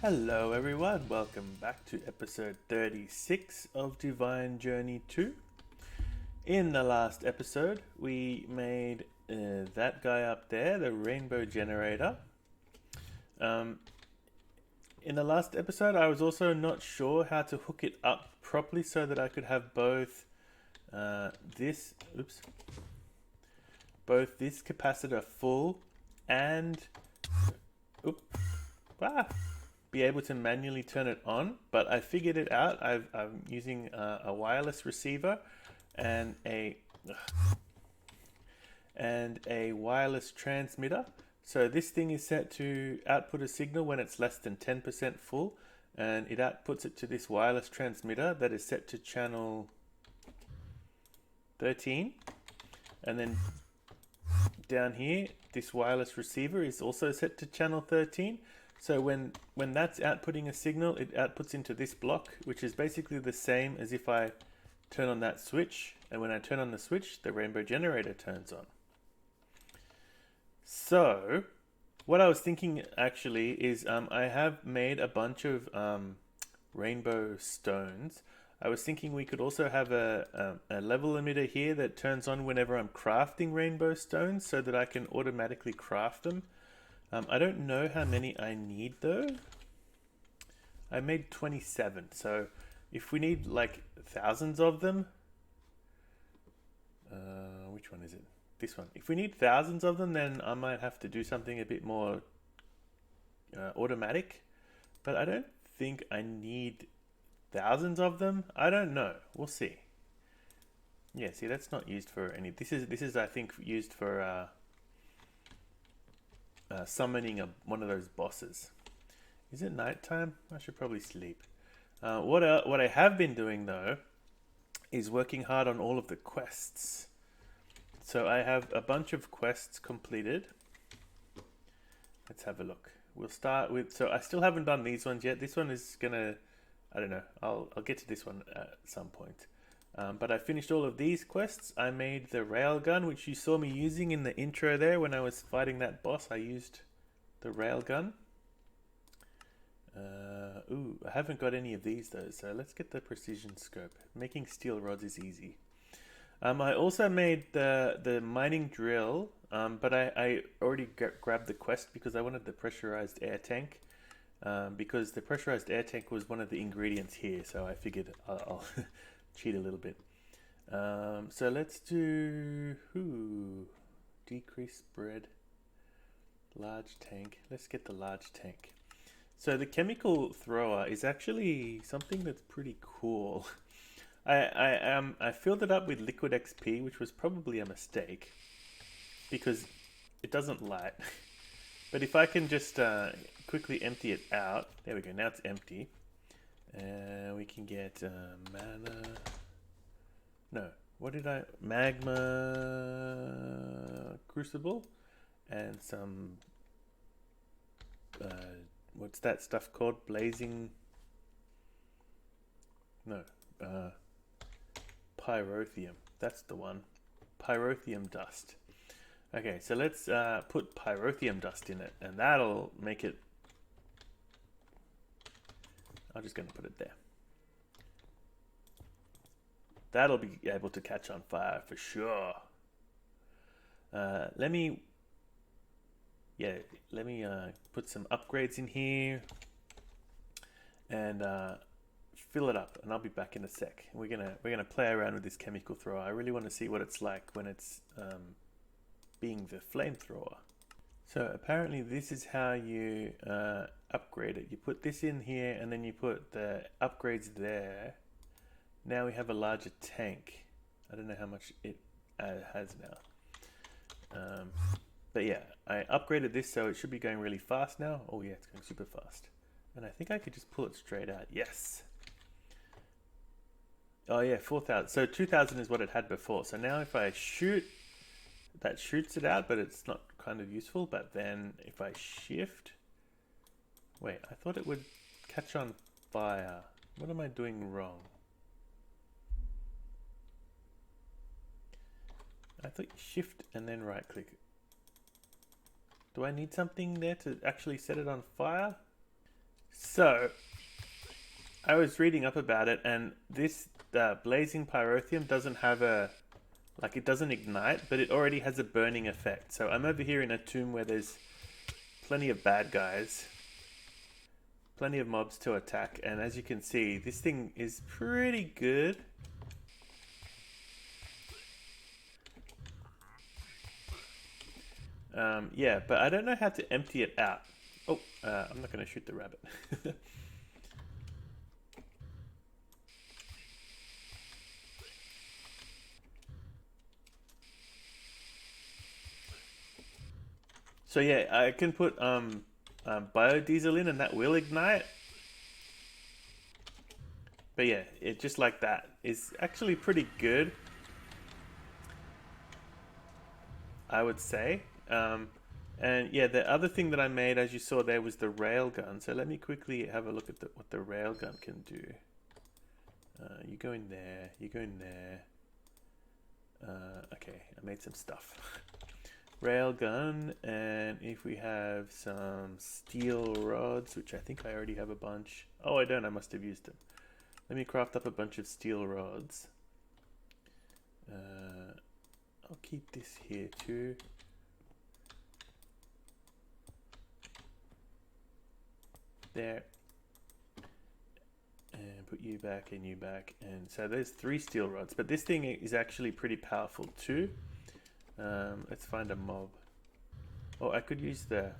Hello everyone, welcome back to episode 36 of Divine Journey 2. In the last episode, we made that guy up there, the rainbow generator. In the last episode, I was also not sure how to hook it up properly so that I could have both both this capacitor full and be able to manually turn it on, but I figured it out. I'm using a wireless receiver and a wireless transmitter. So this thing is set to output a signal when it's less than 10% full, and it outputs it to this wireless transmitter that is set to channel 13. And then down here, this wireless receiver is also set to channel 13. So when that's outputting a signal, it outputs into this block, which is basically the same as if I turn on that switch. And when I turn on the switch, the rainbow generator turns on. So what I was thinking actually is I have made a bunch of rainbow stones. I was thinking we could also have a level emitter here that turns on whenever I'm crafting rainbow stones so that I can automatically craft them. I don't know how many I need though. I made 27, so if we need like thousands of them, which one is it? This one. If we need thousands of them, then I might have to do something a bit more automatic, but I don't think I need thousands of them. I don't know. We'll see. Yeah, see, that's not used for any. This is I think used for summoning one of those bosses. Is it nighttime? I should probably sleep. What I have been doing though is working hard on all of the quests. So I have a bunch of quests completed. Let's have a look. We'll start with. So I still haven't done these ones yet. This one is gonna. I don't know. I'll get to this one at some point. But I finished all of these quests. I made the railgun, which you saw me using in the intro there when I was fighting that boss. I used the railgun. I haven't got any of these though, so let's get the precision scope. Making steel rods is easy. I also made the mining drill, but I already grabbed the quest because I wanted the pressurized air tank. Because the pressurized air tank was one of the ingredients here, so I figured I'll cheat a little bit. So let's do decrease spread, large tank. Let's get the large tank. So the chemical thrower is actually something that's pretty cool. I filled it up with liquid XP, which was probably a mistake because it doesn't light. But if I can just quickly empty it out, there we go. Now it's empty. We can get mana. No, what did I? Magma crucible and some. What's that stuff called? Blazing. No. Pyrotheum. That's the one. Pyrotheum dust. Okay, so let's put pyrotheum dust in it, and that'll make it. I'm just going to put it there. That'll be able to catch on fire for sure. Let me put some upgrades in here and fill it up, and I'll be back in a sec. We're gonna play around with this chemical thrower. I really want to see what it's like when it's being the flamethrower. So apparently this is how you upgrade it. You put this in here and then you put the upgrades there. Now we have a larger tank. I don't know how much it has now. But yeah, I upgraded this so it should be going really fast now. Oh yeah, it's going super fast. And I think I could just pull it straight out. Yes. Oh yeah, 4,000. So 2,000 is what it had before. So now if I shoot, that shoots it out, but it's not kind of useful. But then if I shift, wait, I thought it would catch on fire. What am I doing wrong? I thought shift and then right click. Do I need something there to actually set it on fire? So I was reading up about it, and this blazing pyrotheum doesn't have a like it doesn't ignite, but it already has a burning effect. So I'm over here in a tomb where there's plenty of bad guys, plenty of mobs to attack, and as you can see, this thing is pretty good. Yeah, but I don't know how to empty it out. Oh, I'm not going to shoot the rabbit. So yeah, I can put biodiesel in, and that will ignite. But yeah, it just like that is actually pretty good, I would say. And yeah, the other thing that I made, as you saw there, was the railgun. So let me quickly have a look at what the railgun can do. You go in there, you go in there. Okay, I made some stuff. Railgun, and if we have some steel rods, which I think I already have a bunch. Oh, I don't, I must have used them. Let me craft up a bunch of steel rods. I'll keep this here too. There. And put you back and you back. And so there's 3 steel rods, but this thing is actually pretty powerful too. Let's find a mob. Oh, I could use this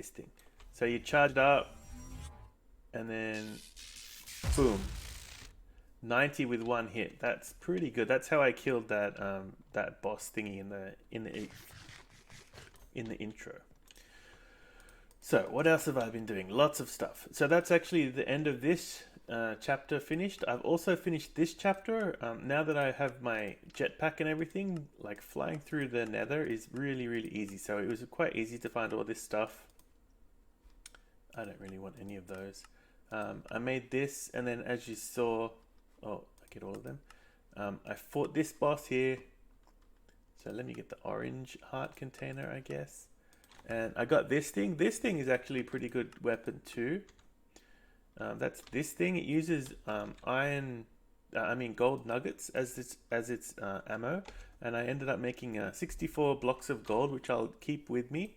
thing. So you charge it up, and then boom, 90 with 1 hit. That's pretty good. That's how I killed that that boss thingy in the intro. So what else have I been doing? Lots of stuff. So that's actually the end of this chapter finished. I've also finished this chapter. Now that I have my jetpack and everything, like flying through the nether is really, really easy. So it was quite easy to find all this stuff. I don't really want any of those. I made this, and then as you saw, oh, I get all of them. I fought this boss here. So let me get the orange heart container, I guess. And I got this thing. This thing is actually a pretty good weapon too. That's this thing. It uses gold nuggets as its ammo, and I ended up making 64 blocks of gold, which I'll keep with me.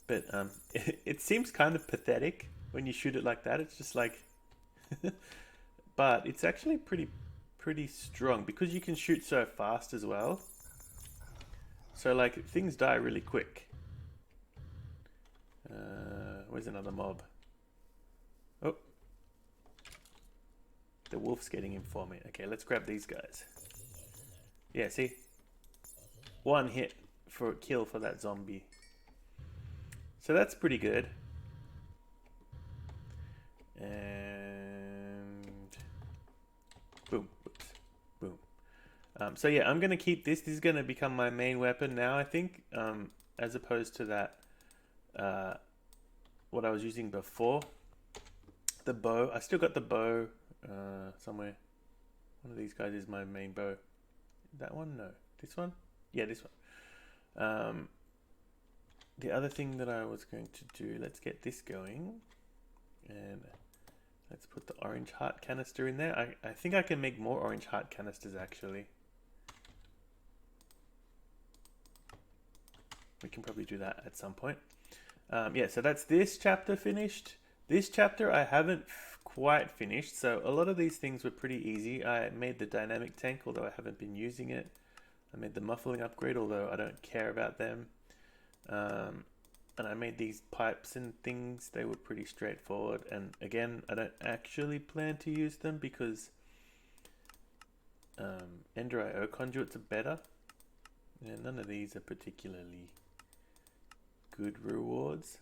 But it seems kind of pathetic when you shoot it like that. It's just like, but it's actually pretty strong because you can shoot so fast as well. So like things die really quick. Where's another mob? Oh, the wolf's getting in for me. Okay, let's grab these guys. Yeah, see? 1 hit for a kill for that zombie. So that's pretty good. And boom, whoops, boom. So yeah, I'm gonna keep this. This is gonna become my main weapon now, I think, as opposed to that what I was using before. The bow. I still got the bow somewhere. One of these guys is my main bow. That one? No. This one? Yeah, this one. The other thing that I was going to do, let's get this going. And let's put the orange heart canister in there. I think I can make more orange heart canisters actually. We can probably do that at some point. Yeah, so that's this chapter finished. This chapter I haven't quite finished, so a lot of these things were pretty easy. I made the dynamic tank, although I haven't been using it. I made the muffling upgrade, although I don't care about them. And I made these pipes and things. They were pretty straightforward. And again, I don't actually plan to use them because Ender IO conduits are better. Yeah, none of these are particularly good rewards.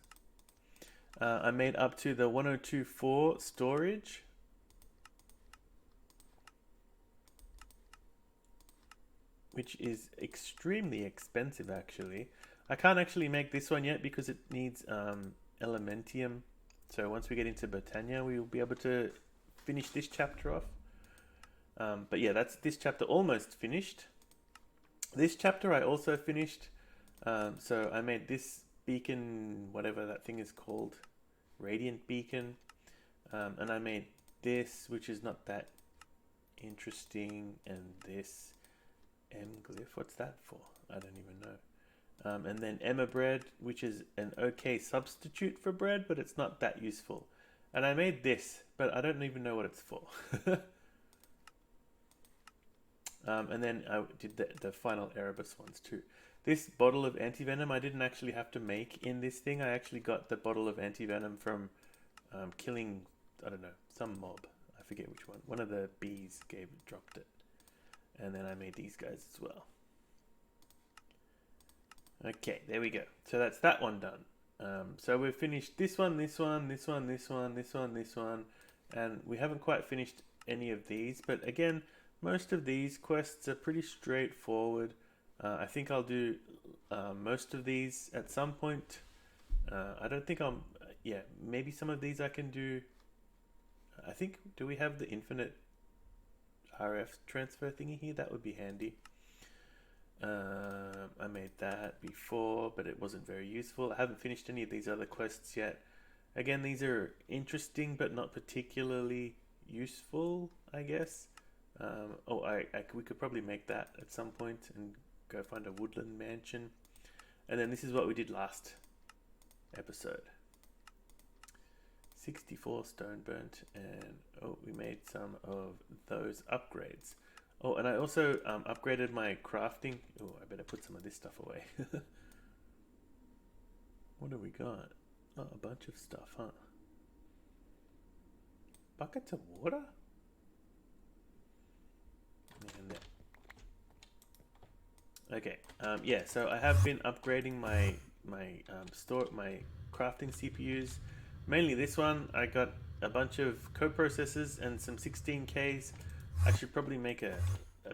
I made up to the 1024 storage. Which is extremely expensive actually. I can't actually make this one yet because it needs elementium. So once we get into Botania, we will be able to finish this chapter off. But yeah, that's this chapter almost finished. This chapter I also finished. So I made this beacon, whatever that thing is called, radiant beacon, and I made this, which is not that interesting, and this M glyph. What's that for? I don't even know. And then Emma bread, which is an okay substitute for bread, but it's not that useful. And I made this, but I don't even know what it's for. And then I did the final Erebus ones too. This bottle of antivenom I didn't actually have to make in this thing. I actually got the bottle of antivenom from killing, I don't know, some mob. I forget which one. One of the bees dropped it. And then I made these guys as well. Okay, there we go. So that's that one done. So we've finished this one, this one, this one, this one, this one, this one. And we haven't quite finished any of these. But again, most of these quests are pretty straightforward. I think I'll do most of these at some point. I don't think I'm... yeah, maybe some of these I can do. I think, do we have the infinite RF transfer thingy here? That would be handy. I made that before, but it wasn't very useful. I haven't finished any of these other quests yet. Again, these are interesting, but not particularly useful, I guess. We could probably make that at some point and go find a woodland mansion. And then this is what we did last episode. 64 stone burnt, and we made some of those upgrades. Oh, and I also upgraded my crafting. Oh, I better put some of this stuff away. What have we got? Oh, a bunch of stuff, huh? Buckets of water? Okay, yeah, so I have been upgrading my crafting CPUs. Mainly this one. I got a bunch of co-processors and some 16Ks. I should probably make a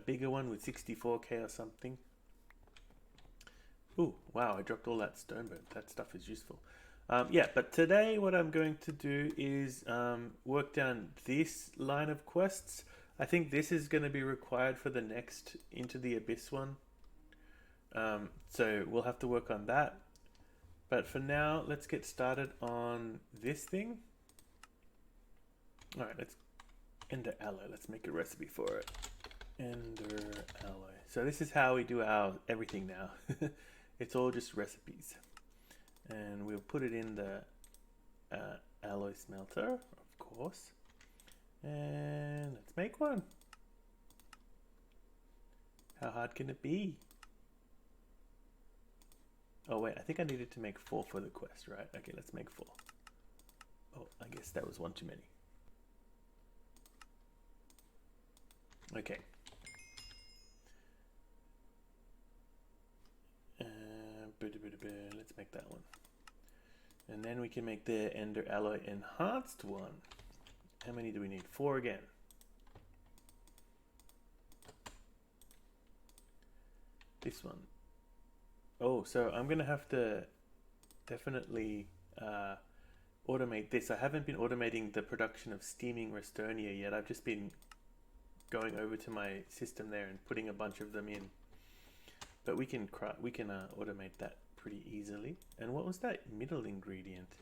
bigger one with 64K or something. Ooh, wow, I dropped all that stone burn. That stuff is useful. Yeah, but today what I'm going to do is work down this line of quests. I think this is going to be required for the next Into the Abyss one. So we'll have to work on that. But for now, let's get started on this thing. All right, let's Ender alloy. Let's make a recipe for it. Ender alloy. So this is how we do our everything now. It's all just recipes. And we'll put it in the alloy smelter, of course. And let's make one. How hard can it be? Oh wait, I think I needed to make 4 for the quest, right? Okay, let's make 4. Oh, I guess that was one too many. Okay. Let's make that one. And then we can make the Ender Alloy Enhanced one. How many do we need? 4 again. This one. Oh, so I'm going to have to definitely automate this. I haven't been automating the production of steaming Restonia yet. I've just been going over to my system there and putting a bunch of them in. But we can automate that pretty easily. And what was that middle ingredient?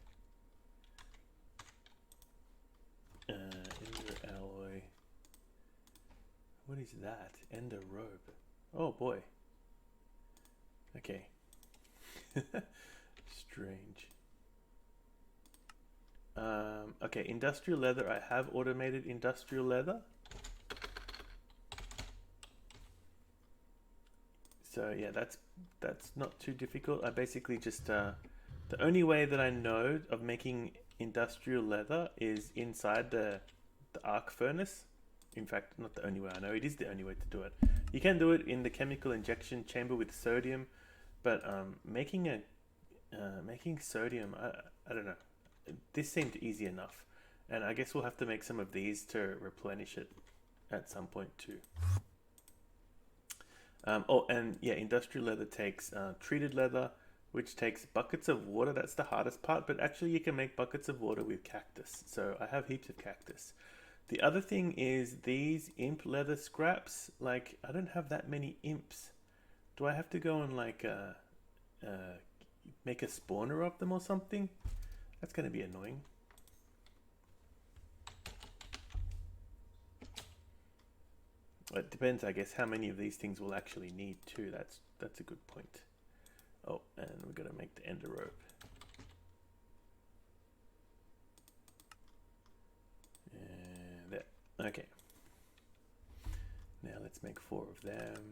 Ender alloy. What is that? Ender robe. Oh boy. Okay. Strange. Okay, industrial leather. I have automated industrial leather. So yeah, that's not too difficult. I basically just the only way that I know of making industrial leather is inside the arc furnace. In fact, not the only way I know. It is the only way to do it. You can do it in the chemical injection chamber with sodium, but making sodium, I don't know. This seemed easy enough, and I guess we'll have to make some of these to replenish it at some point too. Oh, and yeah, industrial leather takes treated leather, which takes buckets of water. That's the hardest part, but actually you can make buckets of water with cactus. So I have heaps of cactus. The other thing is these imp leather scraps. Like, I don't have that many imps. Do I have to go and like make a spawner of them or something. That's going to be annoying. It depends, I guess, how many of these things we'll actually need too. That's a good point. Oh, and we're going to make the ender rope. And there. Okay. Now let's make 4 of them.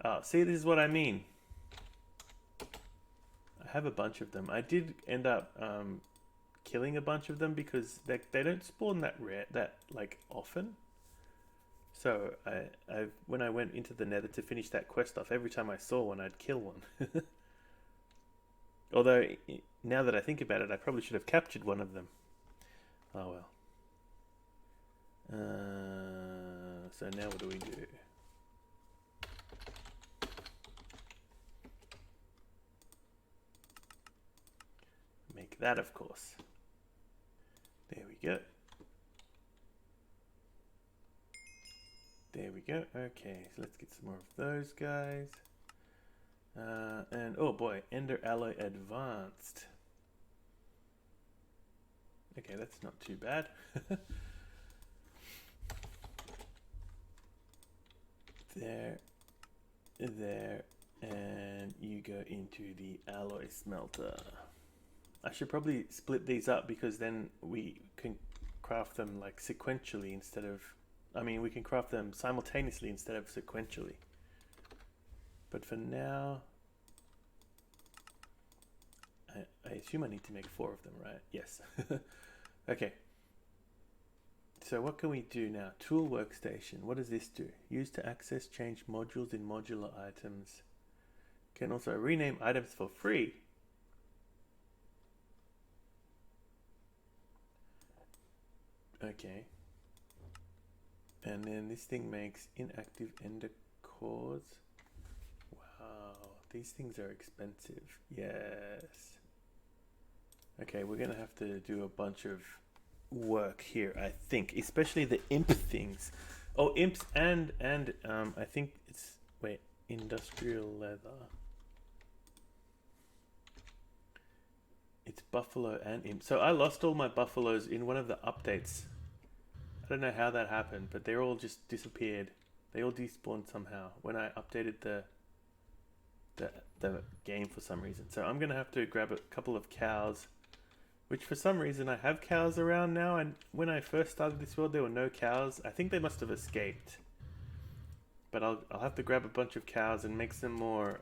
Oh, see, this is what I mean. I have a bunch of them. I did end up killing a bunch of them because they don't spawn that like often. So when I went into the Nether to finish that quest off, every time I saw one, I'd kill one. Although now that I think about it, I probably should have captured one of them. Oh well. So now what do we do? Make that, of course. There we go. There we go. Okay, so let's get some more of those guys. And oh boy, Ender Alloy Advanced. Okay, that's not too bad. There, and you go into the alloy smelter. I should probably split these up because then we can craft them like sequentially instead of, I mean, we can craft them simultaneously instead of sequentially. But for now, I assume I need to make 4 of them, right? Yes. Okay. So what can we do now? Tool workstation. What does this do? Use to access, change modules in modular items. Can also rename items for free. Okay. And then this thing makes inactive ender cores. Wow, these things are expensive. Yes. Okay, we're gonna have to do a bunch of work here, I think, especially the imp things. Oh, imps and I think it's, wait, industrial leather. It's buffalo and imp. So I lost all my buffaloes in one of the updates. I don't know how that happened, but they all just disappeared. They all despawned somehow when I updated the game for some reason. So I'm gonna have to grab a couple of cows, which for some reason I have cows around now, and when I first started this world there were no cows. I think they must have escaped. But I'll have to grab a bunch of cows and make some more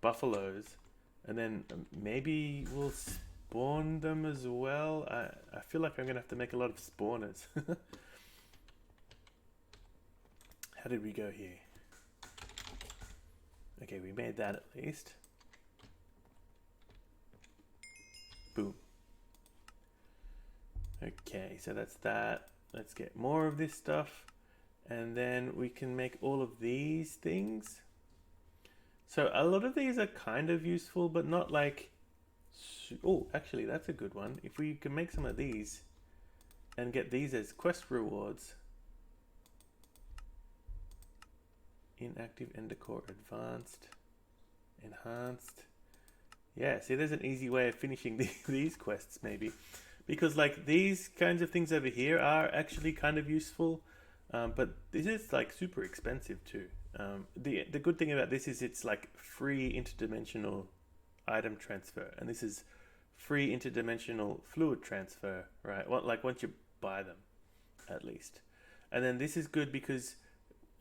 buffaloes, and then maybe we'll spawn them as well. I feel like I'm gonna have to make a lot of spawners. How did we go here? Okay, we made that at least. Boom. Okay, so that's that. Let's get more of this stuff, and then we can make all of these things. So a lot of these are kind of useful, but not like... Oh, actually, that's a good one. If we can make some of these and get these as quest rewards. Inactive ender core advanced, enhanced. Yeah, see, there's an easy way of finishing these quests maybe, because like these kinds of things over here are actually kind of useful, but this is like super expensive too. The good thing about this is it's like free interdimensional item transfer, and this is free interdimensional fluid transfer, right? Well, like once you buy them, at least. And then this is good because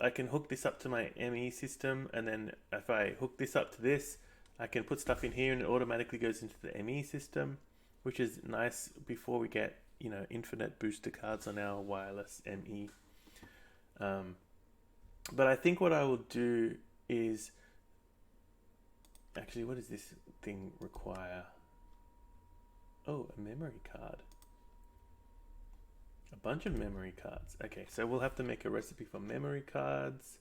I can hook this up to my ME system, and then if I hook this up to this, I can put stuff in here and it automatically goes into the ME system, which is nice before we get, you know, infinite booster cards on our wireless ME. But I think what I will do is... Actually, what does this thing require? Oh, a memory card. A bunch of memory cards. Okay, so we'll have to make a recipe for memory cards,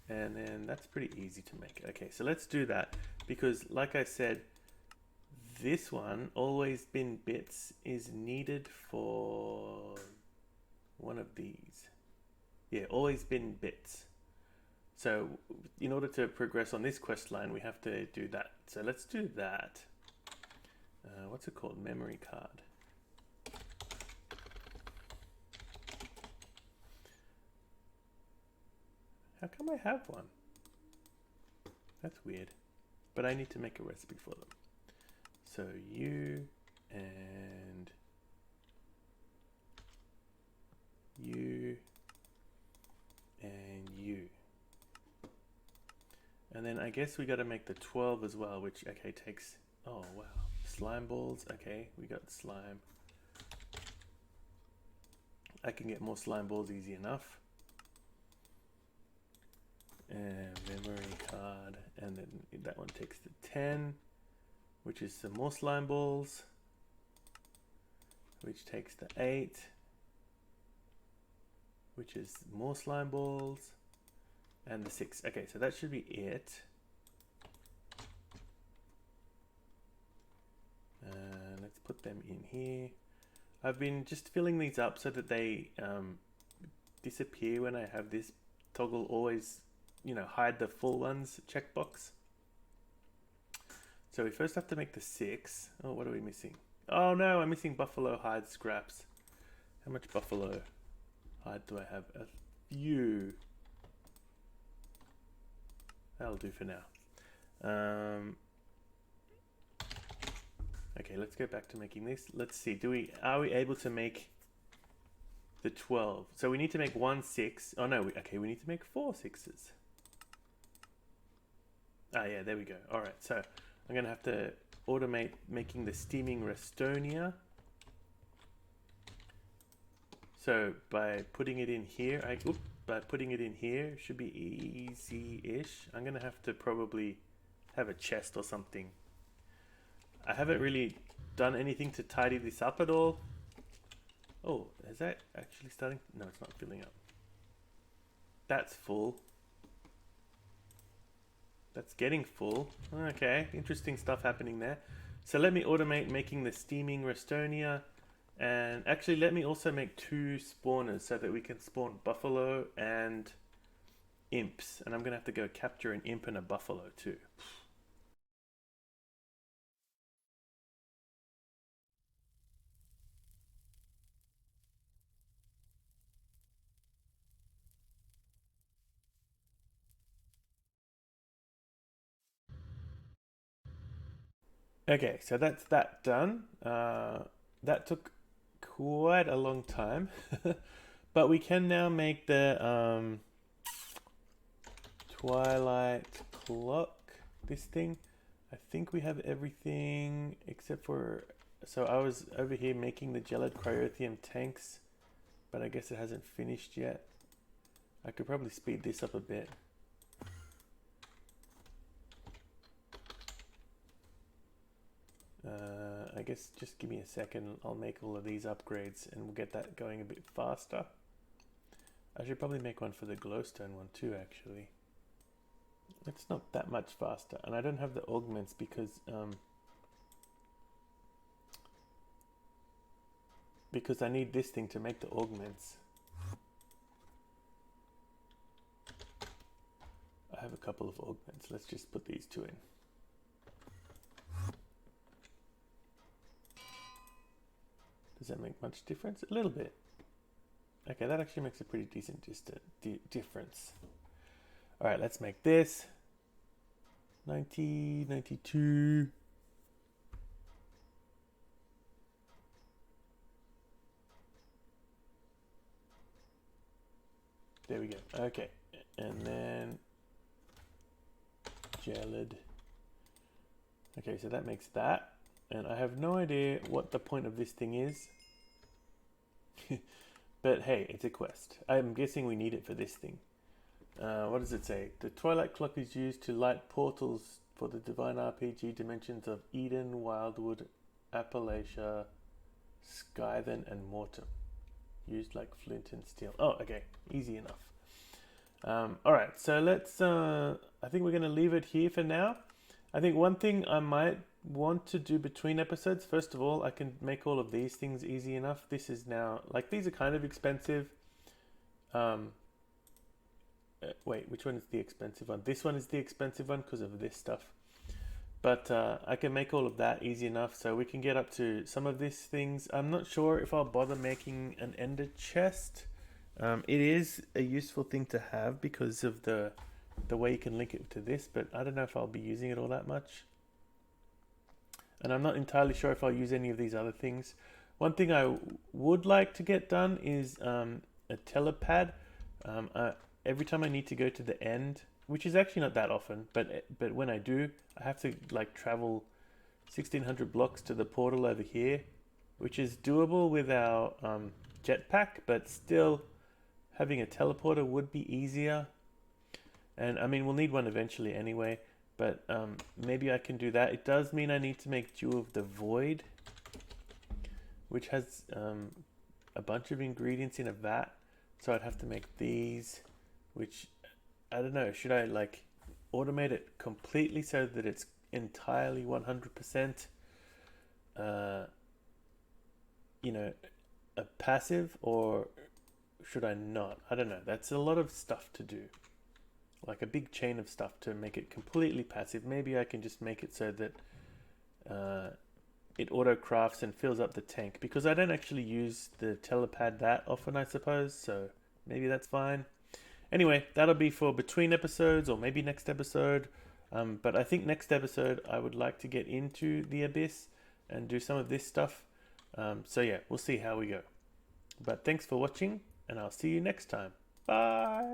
and then that's pretty easy to make. Okay, so let's do that, because like I said, this one, always bin bits, is needed for one of these. Yeah, always bin bits. So in order to progress on this quest line, we have to do that. So let's do that. What's it called? Memory card. How come I have one? That's weird. But I need to make a recipe for them. So you and you and you. And then I guess we got to make the 12 as well, which, okay, takes, oh wow, slime balls. Okay, we got slime. I can get more slime balls easy enough. And memory card, and then that one takes the 10, which is some more slime balls, which takes the 8, which is more slime balls, and the 6. Okay, so that should be it. Let's put them in here. I've been just filling these up so that they disappear when I have this toggle always, you know, hide the full ones checkbox. So we first have to make the 6. Oh, what are we missing? Oh no, I'm missing buffalo hide scraps. How much buffalo hide do I have? A few. That'll do for now. Okay, let's go back to making this. Let's see, are we able to make the 12? So we need to make 1 6. Oh no, okay, we need to make 4 6s. Ah yeah, there we go. All right, so I'm gonna have to automate making the steaming Restonia. So by putting it in here, it should be easy-ish. I'm gonna have to probably have a chest or something. I haven't really done anything to tidy this up at all. Oh, is that actually starting? No, it's not filling up. That's full. That's getting full. Okay, interesting stuff happening there. So let me automate making the steaming Restonia. And actually let me also make 2 spawners so that we can spawn buffalo and imps. And I'm going to have to go capture an imp and a buffalo too. Okay, so that's that done. That took quite a long time. But we can now make the twilight clock, this thing. I think we have everything except for, so I was over here making the gelid cryothium tanks, but I guess it hasn't finished yet. I could probably speed this up a bit. I guess just give me a second, I'll make all of these upgrades and we'll get that going a bit faster. I should probably make one for the glowstone one too, actually. It's not that much faster, and I don't have the augments because I need this thing to make the augments. I have a couple of augments. Let's just put these 2 in. Does that make much difference? A little bit. Okay, that actually makes a pretty decent difference. All right, let's make this. 90, 92. There we go. Okay, and then gelid. Okay, so that makes that. And I have no idea what the point of this thing is. But hey, it's a quest. I'm guessing we need it for this thing. What does it say? The twilight clock is used to light portals for the divine RPG dimensions of Eden, Wildwood, Appalachia, Skythen, and Mortem. Used like flint and steel. Oh, okay. Easy enough. Alright, so let's... I think we're going to leave it here for now. I think one thing I might want to do between episodes, first of all, I can make all of these things easy enough. This is now... Like, these are kind of expensive. wait, which one is the expensive one? This one is the expensive one because of this stuff. But I can make all of that easy enough, so we can get up to some of these things. I'm not sure if I'll bother making an ender chest. It is a useful thing to have because of the way you can link it to this, but I don't know if I'll be using it all that much. And I'm not entirely sure if I'll use any of these other things. One thing I would like to get done is a telepad. Every time I need to go to the end, which is actually not that often, but when I do, I have to like travel 1600 blocks to the portal over here, which is doable with our jetpack, but still having a teleporter would be easier. And I mean, we'll need one eventually anyway, but maybe I can do that. It does mean I need to make Dew of the Void, which has a bunch of ingredients in a vat. So I'd have to make these, which I don't know, should I like automate it completely so that it's entirely 100% you know, a passive, or should I not? I don't know. That's a lot of stuff to do. Like a big chain of stuff to make it completely passive. Maybe I can just make it so that it auto crafts and fills up the tank, because I don't actually use the telepad that often, I suppose, so maybe that's fine. Anyway, that'll be for between episodes, or maybe next episode. But I think next episode I would like to get into the Abyss and do some of this stuff. So yeah, we'll see how we go. But thanks for watching, and I'll see you next time. Bye!